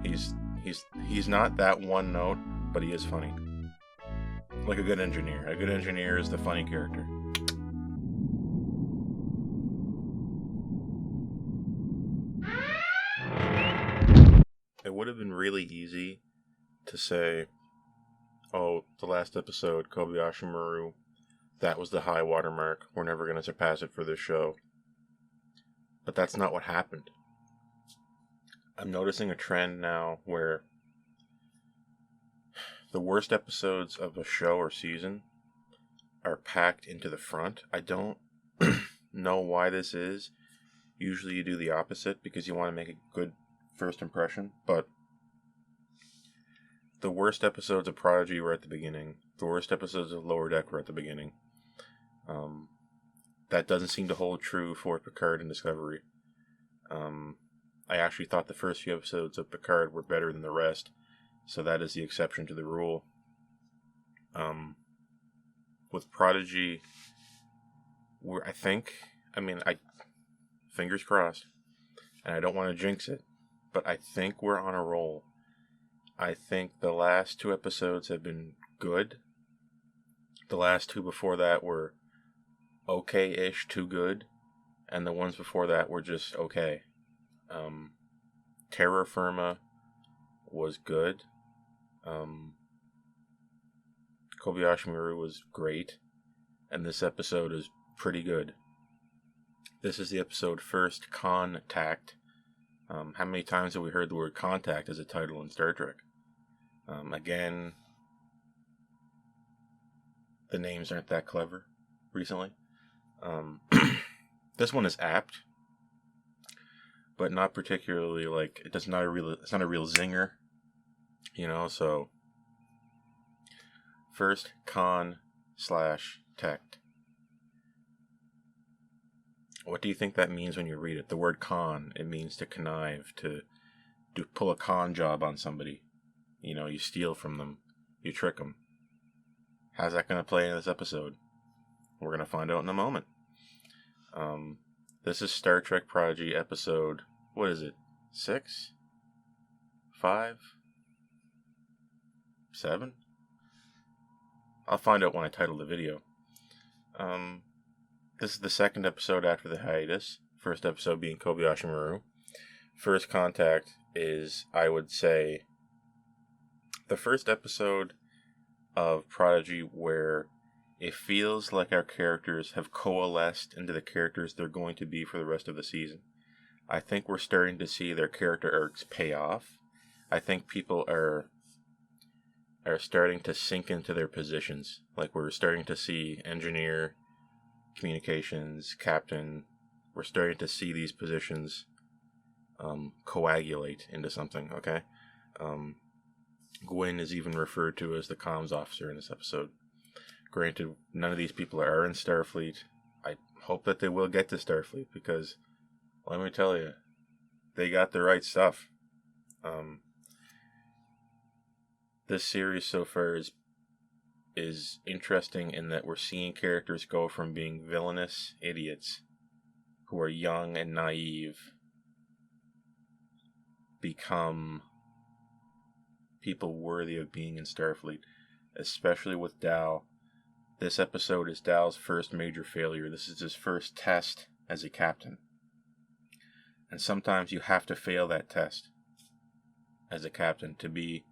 He's not that one note, but he is funny. Like a good engineer. A good engineer is the funny character. It would have been really easy to say, oh, the last episode, Kobayashi Maru, that was the high watermark. We're never going to surpass it for this show. But that's not what happened. I'm noticing a trend now where the worst episodes of a show or season are packed into the front. I don't know why this is. Usually you do the opposite because you want to make a good first impression, but the worst episodes of Prodigy were at the beginning. The worst episodes of Lower Deck were at the beginning. That doesn't seem to hold true for Picard and Discovery. I actually thought the first few episodes of Picard were better than the rest, so that is the exception to the rule. With Prodigy, fingers crossed, and I don't want to jinx it, but I think we're on a roll. I think the last 2 episodes have been good. The last 2 before that were okay-ish to good, and the ones before that were just okay. Terra Firma was good. Kobayashi Maru was great, and this episode is pretty good. This is the episode first, Con-tact. How many times have we heard the word contact as a title in Star Trek? Again, the names aren't that clever recently. This one is apt, but not particularly it's not a real zinger, so first con/tact. What do you think that means when you read it? The word con, it means to connive, to pull a con job on somebody. You steal from them, you trick them. How's that going to play in this episode? We're going to find out in a moment. This is Star Trek Prodigy episode, what is it? 6? 5? 7? I'll find out when I title the video. This is the second episode after the hiatus. First episode being Kobayashi Maru. First Contact is, I would say, the first episode of Prodigy where it feels like our characters have coalesced into the characters they're going to be for the rest of the season. I think we're starting to see their character arcs pay off. I think people are starting to sink into their positions. Like we're starting to see engineer, communications, captain. We're starting to see these positions coagulate into something, okay? Gwyn is even referred to as the comms officer in this episode. Granted, none of these people are in Starfleet. I hope that they will get to Starfleet because, let me tell you, they got the right stuff. This series so far is interesting in that we're seeing characters go from being villainous idiots who are young and naive become people worthy of being in Starfleet, especially with Dal. This episode is Dal's first major failure. This is his first test as a captain. And sometimes you have to fail that test as a captain to be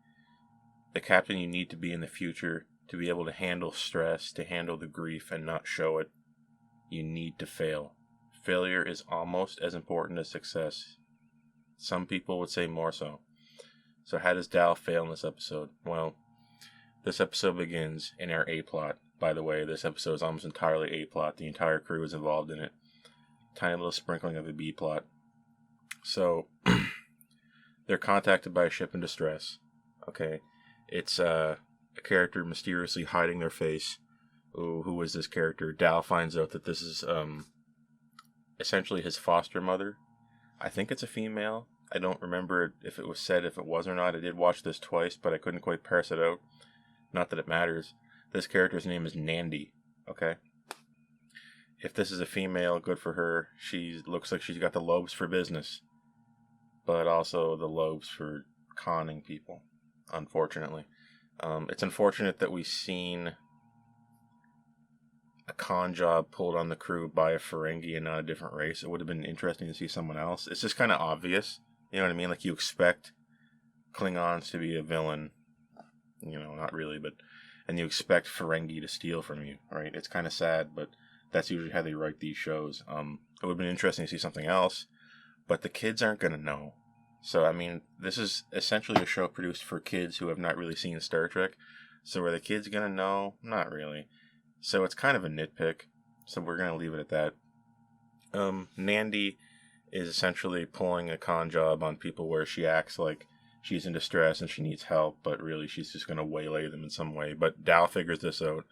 the captain you need to be in the future, to be able to handle stress, to handle the grief and not show it. You need to fail. Failure is almost as important as success. Some people would say more so. So how does Dal fail in this episode? Well, this episode begins in our A-plot. By the way, this episode is almost entirely A-plot. The entire crew is involved in it. Tiny little sprinkling of a B-plot. So, they're contacted by a ship in distress. Okay, it's a character mysteriously hiding their face. Ooh, who is this character? Dal finds out that this is essentially his foster mother. I think it's a female. I don't remember if it was said if it was or not. I did watch this twice, but I couldn't quite parse it out. Not that it matters. This character's name is Nandi, okay? If this is a female, good for her. She looks like she's got the lobes for business, but also the lobes for conning people, unfortunately. It's unfortunate that we've seen a con job pulled on the crew by a Ferengi and not a different race. It would have been interesting to see someone else. It's just kind of obvious. You know what I mean? Like, you expect Klingons to be a villain. You know, not really, but... And you expect Ferengi to steal from you, right? It's kind of sad, but that's usually how they write these shows. It would have been interesting to see something else, but the kids aren't going to know. So, I mean, this is essentially a show produced for kids who have not really seen Star Trek. So are the kids going to know? Not really. So it's kind of a nitpick. So we're going to leave it at that. Nandi is essentially pulling a con job on people where she acts like she's in distress and she needs help, but really she's just going to waylay them in some way. But Dal figures this out.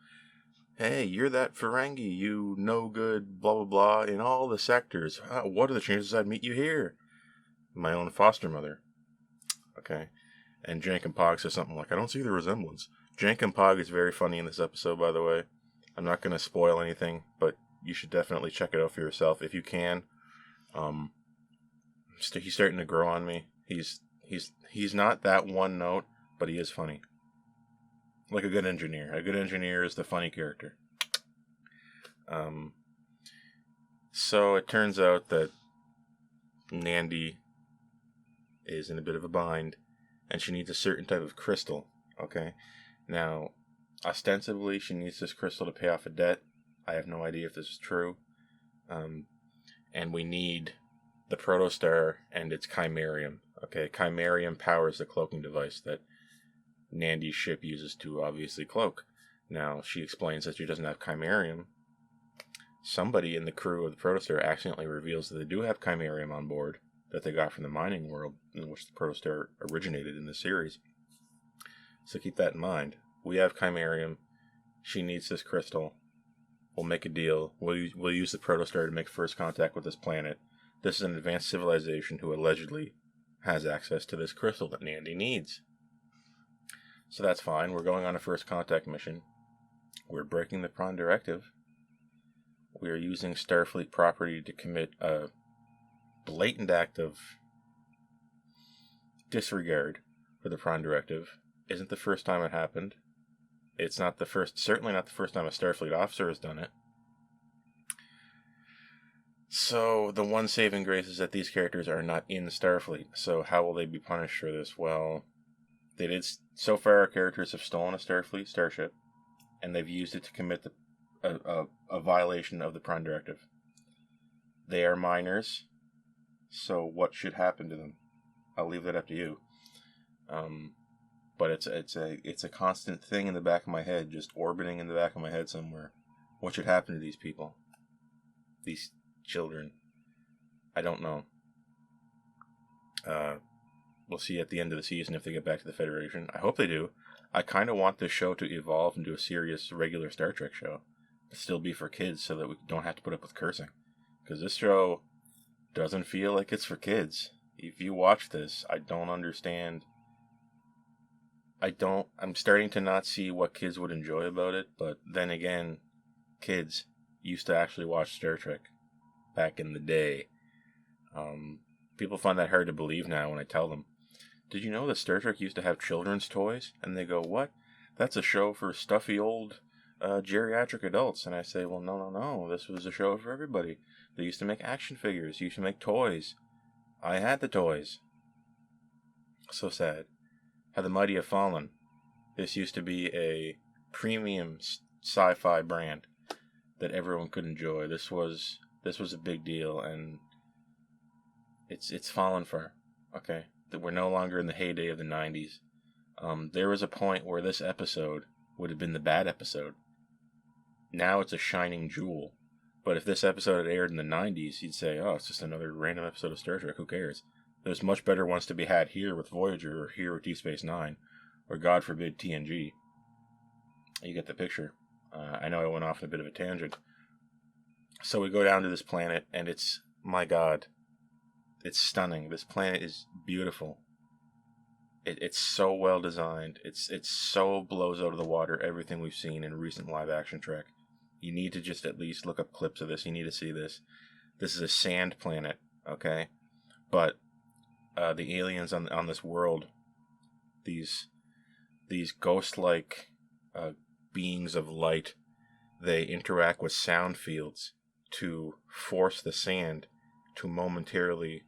Hey, you're that Ferengi, you no good, blah, blah, blah, in all the sectors. What are the chances I'd meet you here? My own foster mother. Okay. And Jank Pog says something like, I don't see the resemblance. Jank Pog is very funny in this episode, by the way. I'm not going to spoil anything, but you should definitely check it out for yourself if you can. He's starting to grow on me. He's not that one note, but he is funny. Like a good engineer. A good engineer is the funny character. So it turns out that Nandi is in a bit of a bind, and she needs a certain type of crystal. Okay? Now, ostensibly, she needs this crystal to pay off a debt. I have no idea if this is true. And we need the protostar and its chimerium. Okay, chimerium powers the cloaking device that Nandi's ship uses to obviously cloak. Now, she explains that she doesn't have chimerium. Somebody in the crew of the protostar accidentally reveals that they do have chimerium on board that they got from the mining world in which the protostar originated in the series. So keep that in mind. We have chimerium. She needs this crystal. We'll make a deal. We'll use the protostar to make first contact with this planet. This is an advanced civilization who allegedly has access to this crystal that Nandi needs. So that's fine. We're going on a first contact mission. We're breaking the Prawn Directive. We are using Starfleet property to commit a blatant act of disregard for the Prawn Directive. Isn't the first time it happened. It's not the first, certainly not the first time a Starfleet officer has done it. So, the one saving grace is that these characters are not in Starfleet. So, how will they be punished for this? Well, they did. So far, our characters have stolen a Starfleet starship, and they've used it to commit a violation of the Prawn Directive. They are minors, so what should happen to them? I'll leave that up to you. But it's a constant thing in the back of my head, just orbiting in the back of my head somewhere. What should happen to these people? These children. I don't know. We'll see at the end of the season if they get back to the Federation. I hope they do. I kind of want this show to evolve into a serious, regular Star Trek show. But still be for kids so that we don't have to put up with cursing. Because this show doesn't feel like it's for kids. If you watch this, I don't understand. I'm starting to not see what kids would enjoy about it. But then again, kids used to actually watch Star Trek back in the day. People find that hard to believe now when I tell them. Did you know that Star Trek used to have children's toys? And they go, what? That's a show for stuffy old geriatric adults. And I say, well, no. This was a show for everybody. They used to make action figures. Used to make toys. I had the toys. So sad. How the mighty have fallen. This used to be a premium sci-fi brand that everyone could enjoy. This was a big deal, and it's fallen far. Okay, that we're no longer in the heyday of the 90s. There was a point where this episode would have been the bad episode. Now it's a shining jewel. But if this episode had aired in the 90s, you'd say, oh, it's just another random episode of Star Trek, who cares? There's much better ones to be had here with Voyager, or here with Deep Space Nine, or God forbid TNG. You get the picture. I know I went off on a bit of a tangent. So we go down to this planet, and it's, my God, it's stunning. This planet is beautiful. It's so well designed. It's so blows out of the water everything we've seen in recent live action Trek. You need to just at least look up clips of this. You need to see this. This is a sand planet, okay? But the aliens on this world these ghost-like beings of light. They interact with sound fields to force the sand to momentarily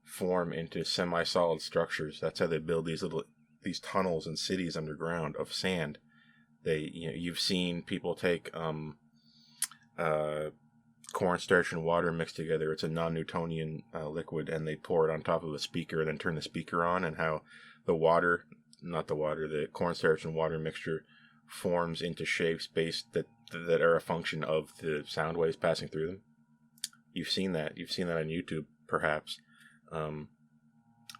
form into semi-solid structures. That's how they build these tunnels and cities underground of sand. You've seen people take cornstarch and water mixed together. It's a non-Newtonian liquid, and they pour it on top of a speaker and then turn the speaker on, and how the cornstarch and water mixture forms into shapes that are a function of the sound waves passing through them. You've seen that on YouTube, perhaps.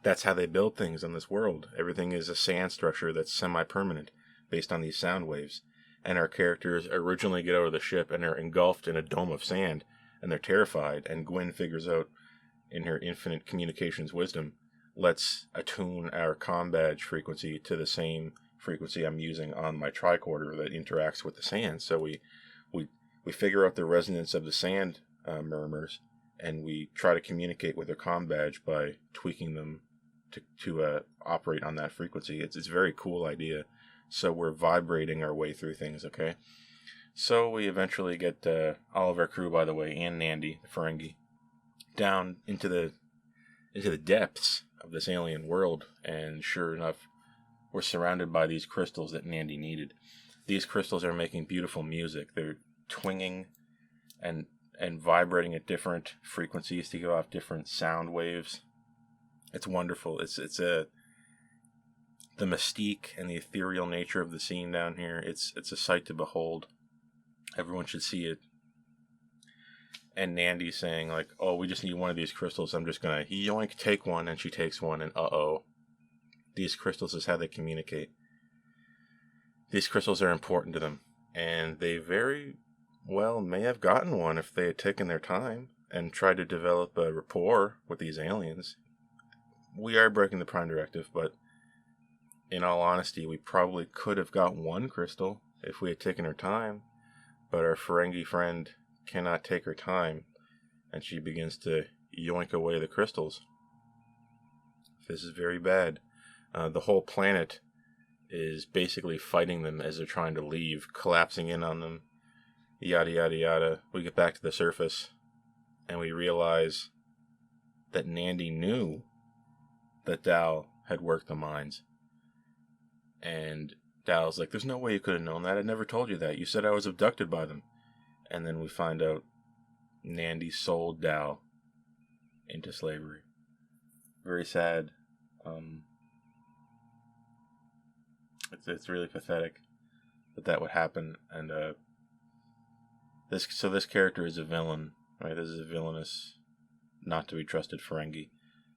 That's how they build things in this world. Everything is a sand structure that's semi-permanent based on these sound waves. And our characters originally get out of the ship and are engulfed in a dome of sand, and they're terrified, and Gwyn figures out, in her infinite communications wisdom, let's attune our comm badge frequency to the same frequency I'm using on my tricorder that interacts with the sand. So we figure out the resonance of the sand murmurs, and we try to communicate with their comm badge by tweaking them to operate on that frequency. It's a very cool idea. So we're vibrating our way through things, okay? So we eventually get all of our crew, by the way, and Nandy, the Ferengi, down into the depths of this alien world, and sure enough, we're surrounded by these crystals that Nandy needed. These crystals are making beautiful music. They're twinging and vibrating at different frequencies to give off different sound waves. It's wonderful. It's the mystique and the ethereal nature of the scene down here. It's a sight to behold. Everyone should see it. And Nandy saying, like, oh, we just need one of these crystals. I'm just gonna yoink, take one, and she takes one, and these crystals is how they communicate. These crystals are important to them, and they very well may have gotten one if they had taken their time and tried to develop a rapport with these aliens. We are breaking the Prime Directive, but in all honesty, we probably could have got one crystal if we had taken our time, but our Ferengi friend cannot take her time, and she begins to yoink away the crystals. This is very bad. The whole planet is basically fighting them as they're trying to leave, collapsing in on them, yada yada yada. We get back to the surface, and we realize that Nandy knew that Dal had worked the mines. And Dal's like, there's no way you could have known that. I never told you that. You said I was abducted by them. And then we find out Nandy sold Dal into slavery. Very sad. It's really pathetic that would happen. And this character is a villain, right? This is a villainous, not to be trusted Ferengi,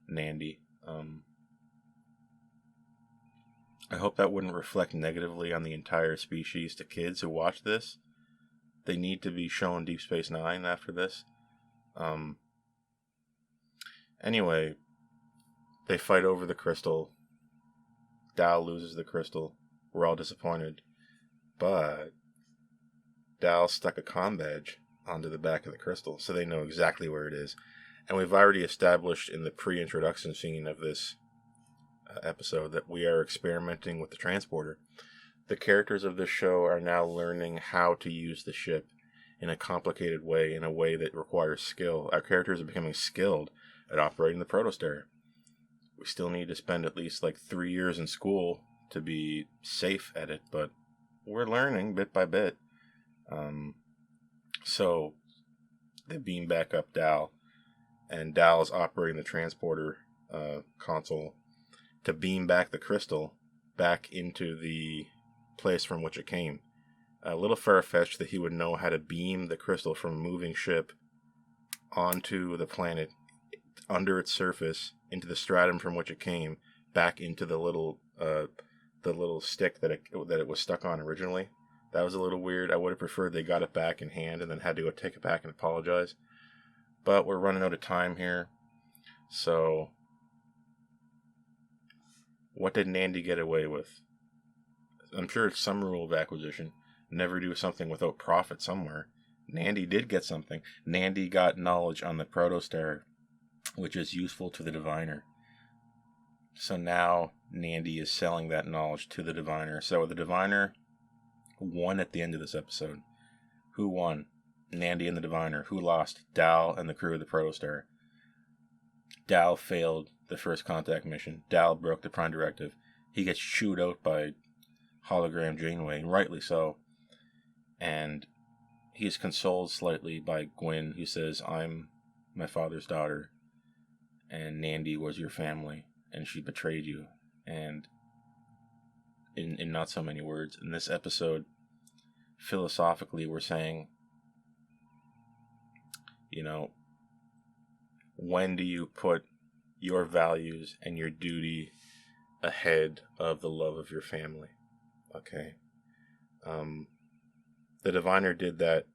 Nandy. I hope that wouldn't reflect negatively on the entire species to kids who watch this. They need to be shown Deep Space Nine after this. Anyway, they fight over the crystal. Dal loses the crystal. We're all disappointed. But Dal stuck a comm badge onto the back of the crystal, so they know exactly where it is. And we've already established in the pre-introduction scene of this episode that we are experimenting with the transporter. The characters of this show are now learning how to use the ship in a complicated way, in a way that requires skill. Our characters are becoming skilled at operating the protostar. We still need to spend at least 3 years in school to be safe at it, but we're learning bit by bit. So they beam back up Dal, and Dal is operating the transporter console to beam back the crystal back into the place from which it came. A little far-fetched that he would know how to beam the crystal from a moving ship onto the planet, under its surface, into the stratum from which it came, back into the little stick that it was stuck on originally. That was a little weird. I would have preferred they got it back in hand and then had to go take it back and apologize. But we're running out of time here. So what did Nandy get away with? I'm sure it's some rule of acquisition. Never do something without profit somewhere. Nandy did get something. Nandy got knowledge on the protostar, which is useful to the diviner. So now Nandy is selling that knowledge to the diviner. So the diviner won at the end of this episode. Who won? Nandy and the diviner. Who lost? Dal and the crew of the Protostar. Dal failed the first contact mission. Dal broke the Prime Directive. He gets chewed out by hologram Janeway, and rightly so. And he is consoled slightly by Gwyn, who says, I'm my father's daughter, and Nandy was your family, and she betrayed you. And in not so many words, in this episode, philosophically, we're saying, you know, when do you put your values and your duty ahead of the love of your family? Okay. The diviner did that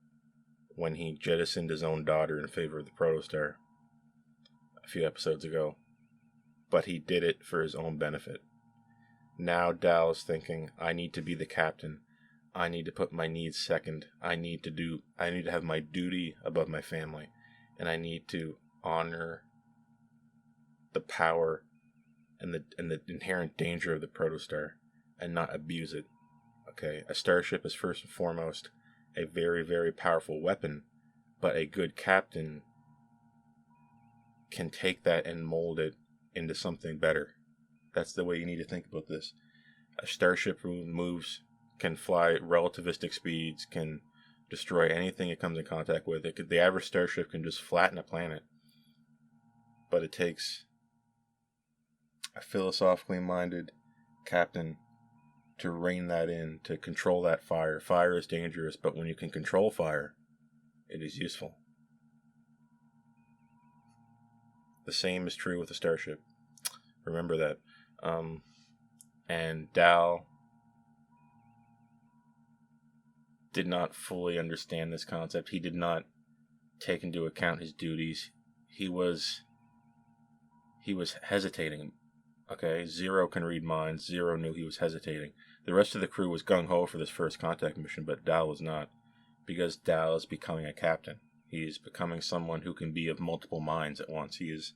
when he jettisoned his own daughter in favor of the Protostar a few episodes ago. But he did it for his own benefit. Now Dal is thinking, I need to be the captain. I need to put my needs second. I need to have my duty above my family. And I need to honor the power and the inherent danger of the Protostar and not abuse it. Okay, a starship is first and foremost a very, very powerful weapon, but a good captain can take that and mold it into something better. That's the way you need to think about this. A starship moves, can fly relativistic speeds, can destroy anything it comes in contact with. The average starship can just flatten a planet. But it takes a philosophically minded captain to rein that in, to control that fire. Fire is dangerous, but when you can control fire, it is useful. The same is true with a starship. Remember that. And Dal did not fully understand this concept. He did not take into account his duties. He was hesitating. Okay, Zero can read minds. Zero knew he was hesitating. The rest of the crew was gung-ho for this first contact mission, but Dal was not. Because Dal is becoming a captain. He is becoming someone who can be of multiple minds at once. He is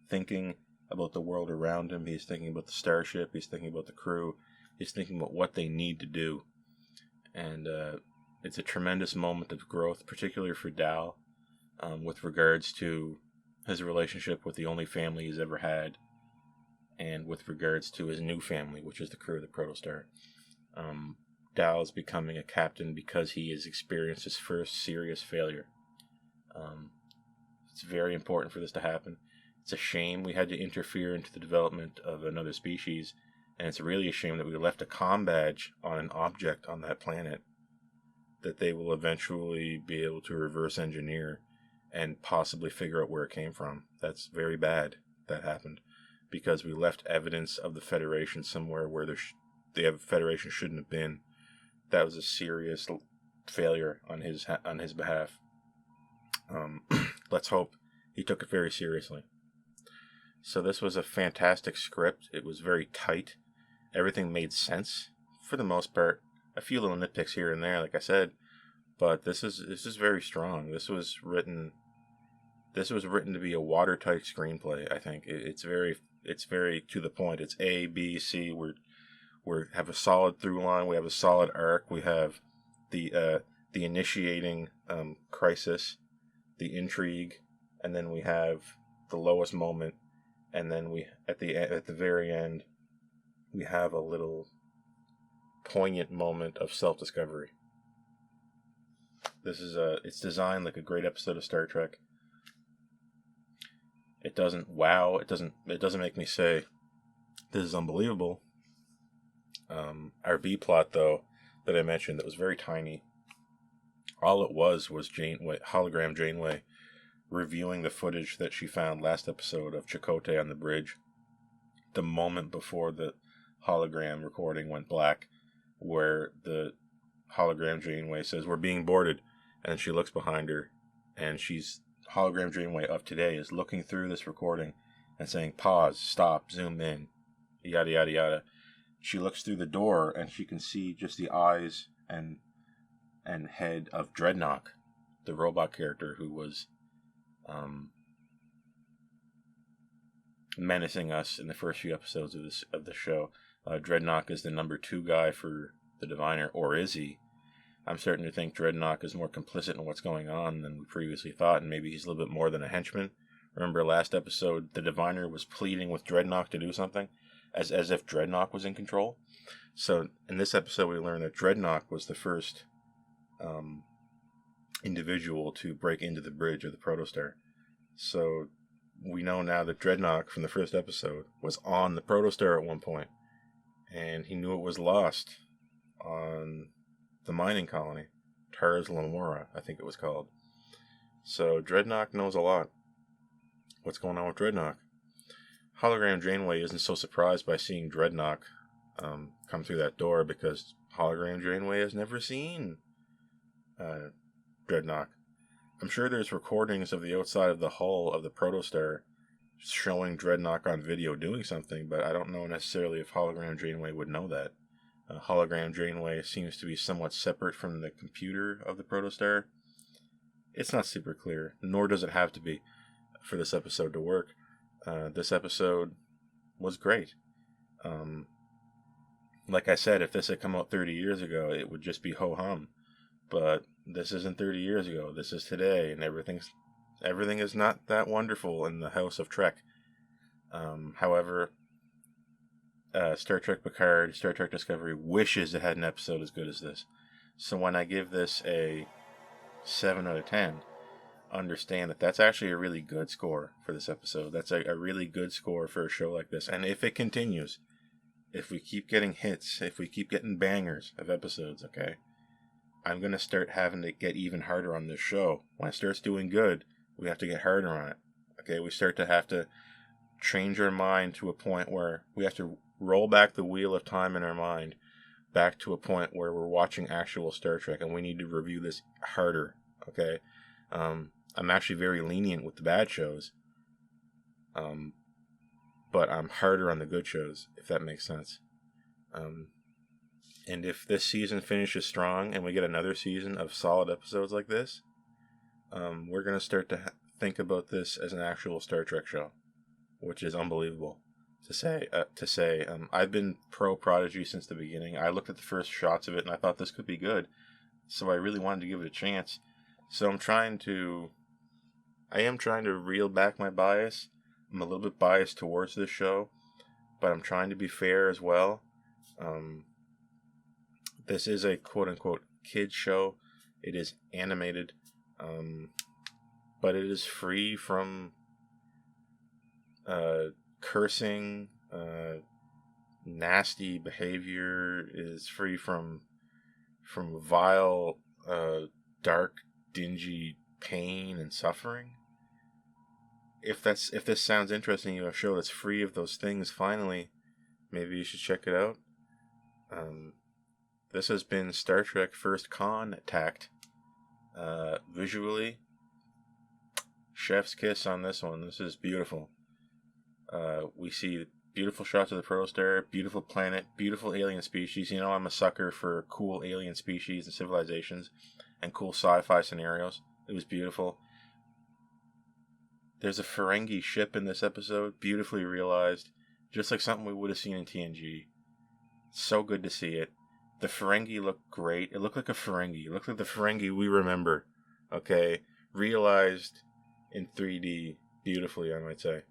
thinking about the world around him. He's thinking about the starship. He's thinking about the crew. He's thinking about what they need to do. And it's a tremendous moment of growth, particularly for Dal, with regards to his relationship with the only family he's ever had, and with regards to his new family, which is the crew of the Protostar. Dal is becoming a captain because he has experienced his first serious failure. It's very important for this to happen. It's a shame we had to interfere into the development of another species, and it's really a shame that we left a comm badge on an object on that planet that they will eventually be able to reverse engineer and possibly figure out where it came from. That's very bad that happened, because we left evidence of the Federation somewhere where the Federation shouldn't have been. That was a serious failure on his behalf. Let's hope he took it very seriously. So this was a fantastic script. It was very tight. Everything made sense for the most part. A few little nitpicks here and there, like I said, but this is very strong. This was written to be a watertight screenplay. I think it's very to the point. It's A, B, C. We have a solid through line. We have a solid arc. We have the initiating crisis, the intrigue, and then we have the lowest moment, and then we at the very end we have a little poignant moment of self-discovery. It's designed like a great episode of Star Trek. It doesn't wow. It doesn't make me say this is unbelievable. Our B plot, though, that I mentioned, that was very tiny. All it was hologram Janeway reviewing the footage that she found last episode of Chakotay on the bridge, the moment before the hologram recording went black, where the hologram Janeway says, "We're being boarded," and she looks behind her, and hologram Janeway of today is looking through this recording and saying, "Pause, stop, zoom in, yada yada yada." She looks through the door and she can see just the eyes and head of Dreadnought, the robot character who was menacing us in the first few episodes of the show. Dreadnought is the number 2 guy for the Diviner, or is he? I'm starting to think Dreadnought is more complicit in what's going on than we previously thought, and maybe he's a little bit more than a henchman. Remember last episode, the Diviner was pleading with Dreadnought to do something, as if Dreadnought was in control. So in this episode, we learned that Dreadnought was the first individual to break into the bridge of the Protostar. So we know now that Dreadnought from the first episode was on the Protostar at one point, and he knew it was lost on the mining colony, Tars Lamora, I think it was called. So Dreadnought knows a lot. What's going on with Dreadnought? Hologram Janeway isn't so surprised by seeing Dreadnought come through that door, because Hologram Janeway has never seen Dreadnought. I'm sure there's recordings of the outside of the hull of the Protostar showing Dreadnought on video doing something, but I don't know necessarily if Hologram Janeway would know that. Hologram Janeway seems to be somewhat separate from the computer of the Protostar. It's not super clear, nor does it have to be for this episode to work. This episode was great. Like I said, if this had come out 30 years ago, it would just be ho-hum. But this isn't 30 years ago. This is today, and everything is not that wonderful in the House of Trek. However, Star Trek Picard, Star Trek Discovery wishes it had an episode as good as this. So when I give this a 7 out of 10, understand that that's actually a really good score for this episode. That's a really good score for a show like this. And if it continues, if we keep getting hits, if we keep getting bangers of episodes, okay, I'm going to start having to get even harder on this show. When it starts doing good, we have to get harder on it. Okay, we start to have to change our mind to a point where we have to roll back the wheel of time in our mind back to a point where we're watching actual Star Trek, and we need to review this harder, okay? I'm actually very lenient with the bad shows, but I'm harder on the good shows, if that makes sense. And if this season finishes strong and we get another season of solid episodes like this, we're going to start to think about this as an actual Star Trek show, which is unbelievable to say. I've been pro Prodigy since the beginning. I looked at the first shots of it and I thought this could be good, so I really wanted to give it a chance. So I am trying to reel back my bias. I'm a little bit biased towards this show, but I'm trying to be fair as well. This is a quote-unquote kids show. It is animated, but it is free from cursing, nasty behavior. It is free from vile, dark, dingy pain and suffering. If this sounds interesting, you know, a show that's free of those things, finally, maybe you should check it out. This has been Star Trek First Con-tact. Visually, chef's kiss on this one. This is beautiful. We see beautiful shots of the Protostar, beautiful planet, beautiful alien species. You know, I'm a sucker for cool alien species and civilizations and cool sci-fi scenarios. It was beautiful. There's a Ferengi ship in this episode, beautifully realized, just like something we would have seen in TNG. So good to see it. The Ferengi looked great. It looked like a Ferengi. It looked like the Ferengi we remember. Okay? Realized in 3D beautifully, I might say.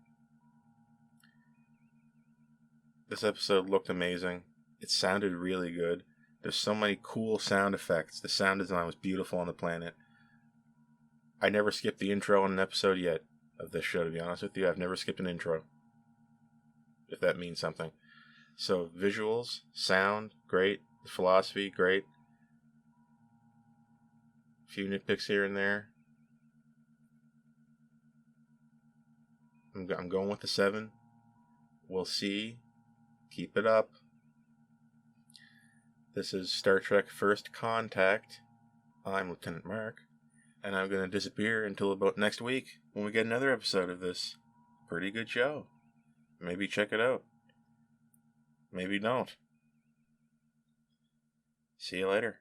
This episode looked amazing. It sounded really good. There's so many cool sound effects. The sound design was beautiful on the planet. I never skipped the intro in an episode yet of this show, to be honest with you. I've never skipped an intro, if that means something. So, visuals, sound, great. Philosophy, great. A few nitpicks here and there. I'm going with the 7. We'll see. Keep it up. This is Star Trek First Con-tact. I'm Lieutenant Mark, and I'm going to disappear until about next week when we get another episode of this pretty good show. Maybe check it out. Maybe don't. See you later.